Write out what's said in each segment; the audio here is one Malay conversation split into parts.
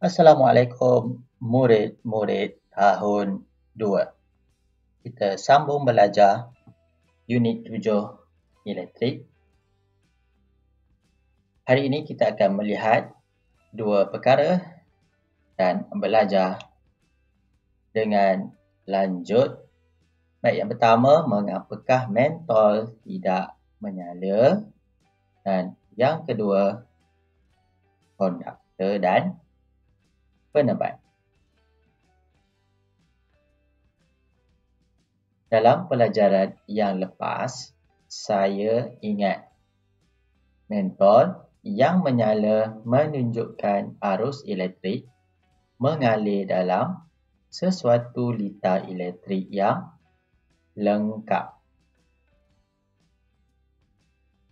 Assalamualaikum murid-murid tahun 2. Kita sambung belajar unit 7 elektrik. Hari ini kita akan melihat dua perkara dan belajar dengan lanjut. Baik, yang pertama, mengapakah mentol tidak menyala, dan yang kedua, konduktor dan penebat. Dalam pelajaran yang lepas, saya ingat mentol yang menyala menunjukkan arus elektrik mengalir dalam sesuatu litar elektrik yang lengkap.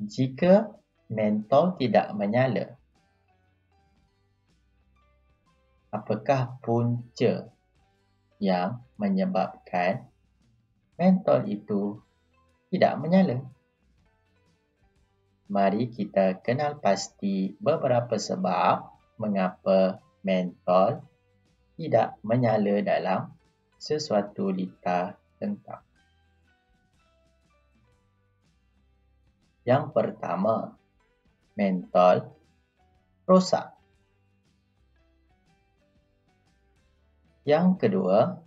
Jika mentol tidak menyala, apakah punca yang menyebabkan mentol itu tidak menyala? Mari kita kenal pasti beberapa sebab mengapa mentol tidak menyala dalam sesuatu litar lengkap. Yang pertama, mentol rosak. Yang kedua,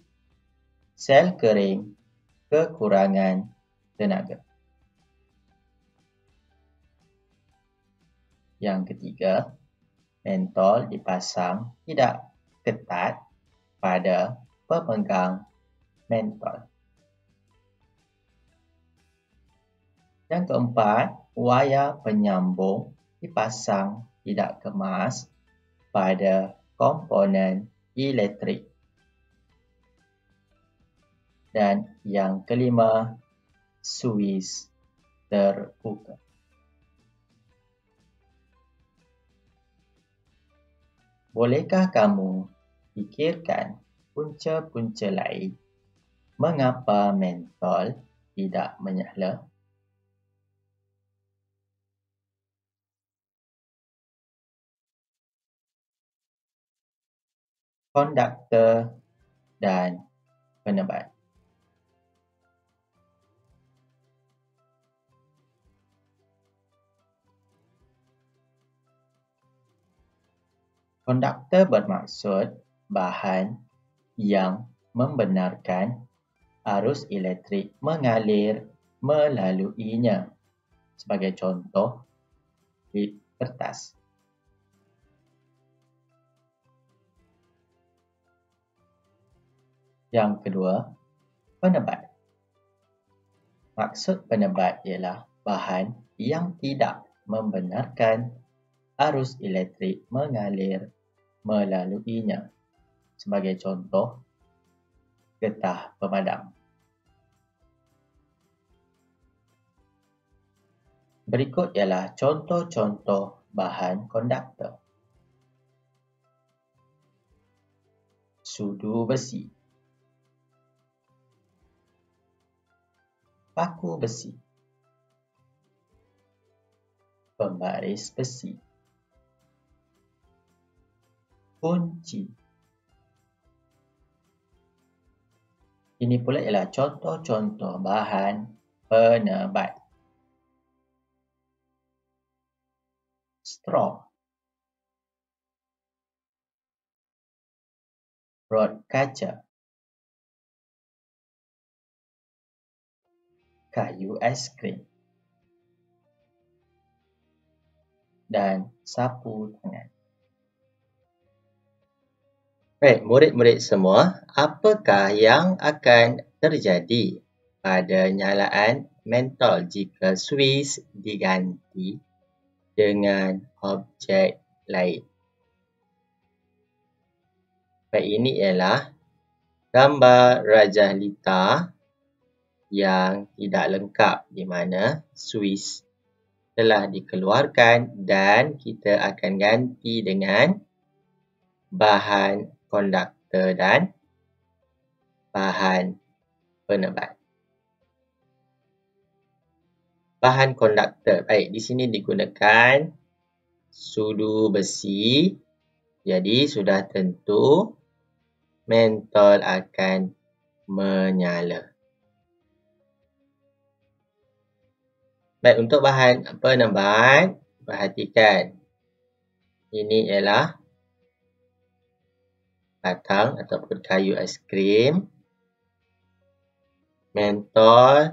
sel kering kekurangan tenaga. Yang ketiga, mentol dipasang tidak ketat pada pemegang mentol. Yang keempat, wayar penyambung dipasang tidak kemas pada komponen elektrik. Dan yang kelima, suis terbuka. Bolehkah kamu fikirkan punca-punca lain mengapa mentol tidak menyala? Konduktor dan penebat. Konduktor bermaksud bahan yang membenarkan arus elektrik mengalir melaluinya. Sebagai contoh, di kertas. Yang kedua, penebat. Maksud penebat ialah bahan yang tidak membenarkan arus elektrik mengalir melaluinya. Sebagai contoh, getah pemadam. Berikut ialah contoh-contoh bahan konduktor. Sudu besi, paku besi, pembaris besi, kunci. Ini pula ialah contoh-contoh bahan penebat. Straw, rod kaca, kayu aiskrim, dan sapu tangan. Baik, murid-murid semua, apakah yang akan terjadi pada nyalaan mentol jika suis diganti dengan objek lain? Baik, ini ialah gambar rajah litar yang tidak lengkap di mana suis telah dikeluarkan dan kita akan ganti dengan bahan konduktor dan bahan penebat. Bahan konduktor. Baik, di sini digunakan sudu besi Jadi sudah tentu mentol akan menyala. Baik, untuk bahan penebat, perhatikan. Ini ialah batang ataupun kayu aiskrim. Mentol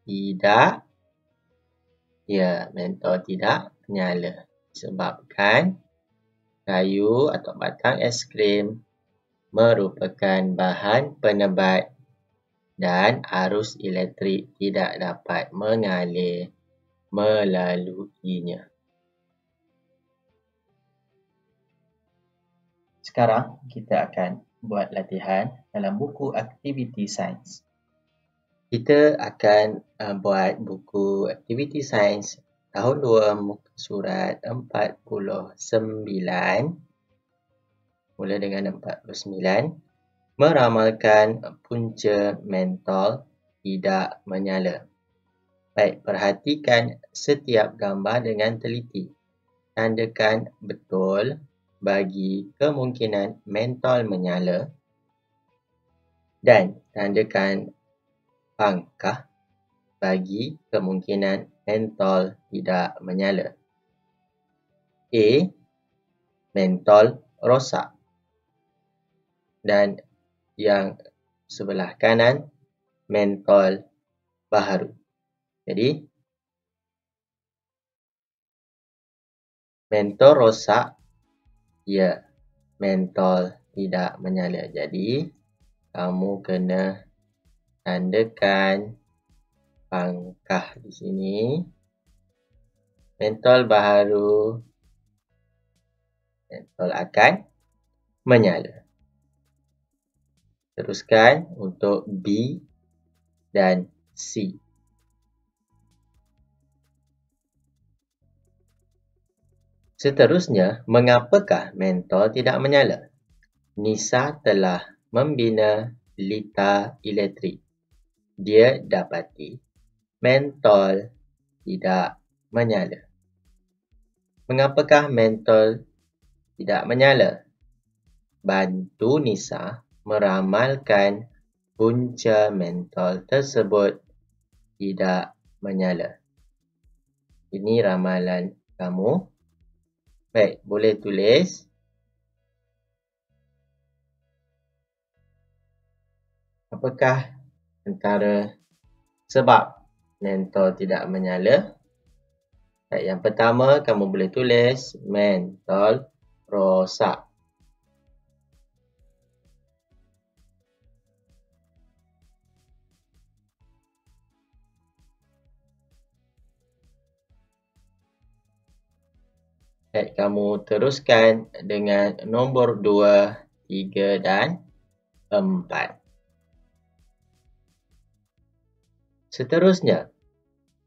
tidak, mentol tidak menyala. Sebabkan kayu atau batang aiskrim merupakan bahan penebat dan arus elektrik tidak dapat mengalir melaluinya. Sekarang kita akan buat latihan dalam buku aktiviti sains. Kita akan buat buku aktiviti sains tahun 2 muka surat 49. Mula dengan 49. Meramalkan punca mentol tidak menyala. Baik, perhatikan setiap gambar dengan teliti. Tandakan betul bagi kemungkinan mentol menyala dan tandakan pangkah bagi kemungkinan mentol tidak menyala. A. Mentol rosak. Dan yang sebelah kanan, mentol baharu. Jadi, mentol rosak, mentol tidak menyala. Jadi, kamu kena tandakan pangkah di sini. Mentol baharu, mentol akan menyala. Teruskan untuk B dan C. Seterusnya, mengapakah mentol tidak menyala? Nisa telah membina lita elektrik. Dia dapati mentol tidak menyala. Mengapakah mentol tidak menyala? Bantu Nisa meramalkan punca mentol tersebut tidak menyala. Ini ramalan kamu. Baik, boleh tulis. Apakah antara sebab mentol tidak menyala? Baik, yang pertama, kamu boleh tulis mentol rosak. Baik, kamu teruskan dengan nombor 2, 3 dan 4. Seterusnya,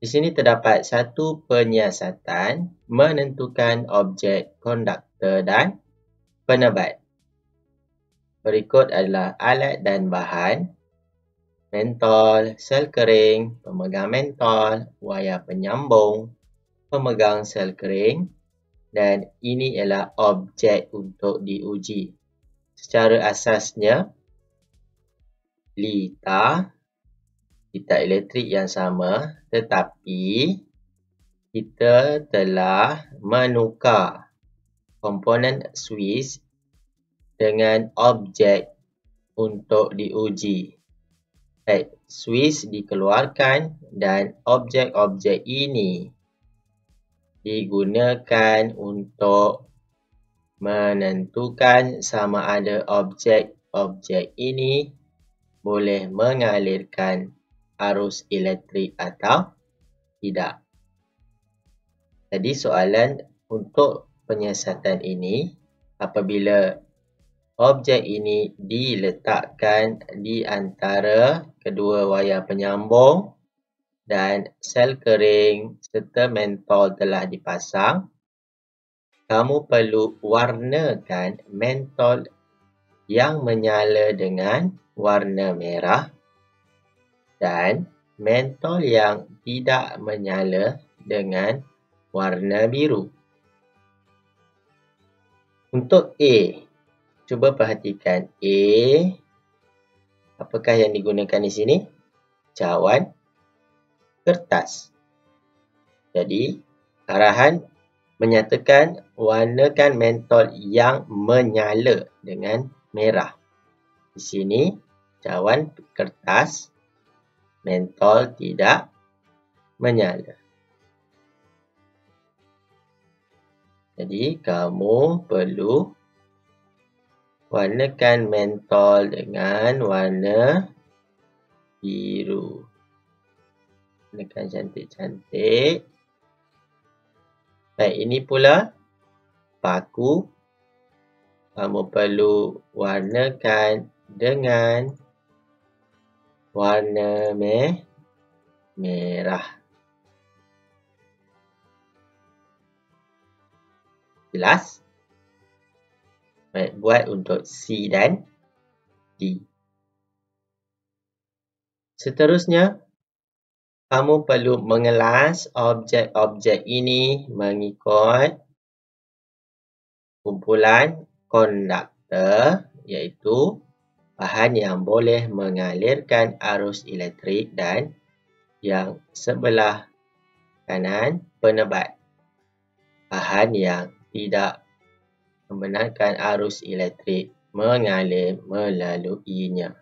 di sini terdapat satu penyiasatan menentukan objek konduktor dan penebat. Berikut adalah alat dan bahan. Mentol, sel kering, pemegang mentol, wayar penyambung, pemegang sel kering, dan ini ialah objek untuk diuji. Secara asasnya, lita elektrik yang sama, tetapi kita telah menukar komponen Swiss dengan objek untuk diuji. Baik, Swiss dikeluarkan dan objek-objek ini digunakan untuk menentukan sama ada objek-objek ini boleh mengalirkan arus elektrik atau tidak. Jadi soalan untuk penyiasatan ini, apabila objek ini diletakkan di antara kedua wayar penyambung dan sel kering serta mentol telah dipasang, kamu perlu warnakan mentol yang menyala dengan warna merah dan mentol yang tidak menyala dengan warna biru. Untuk A, cuba perhatikan A. Apakah yang digunakan di sini? Cawan kertas. Jadi, arahan menyatakan warnakan mentol yang menyala dengan merah. Di sini, cawan kertas, mentol tidak menyala. Jadi, kamu perlu warnakan mentol dengan warna biru. Warnakan cantik-cantik. Baik, ini pula paku. Kamu perlu warnakan dengan warna merah. Jelas? Baik, buat untuk C dan D. Seterusnya, kamu perlu mengelas objek-objek ini mengikut kumpulan konduktor, iaitu bahan yang boleh mengalirkan arus elektrik dan yang sebelah kanan penebat, bahan yang tidak membenarkan arus elektrik mengalir melaluinya.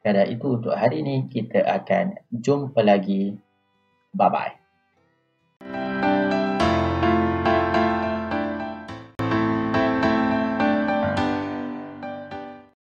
Sekadar itu untuk hari ini, kita akan jumpa lagi. Bye-bye.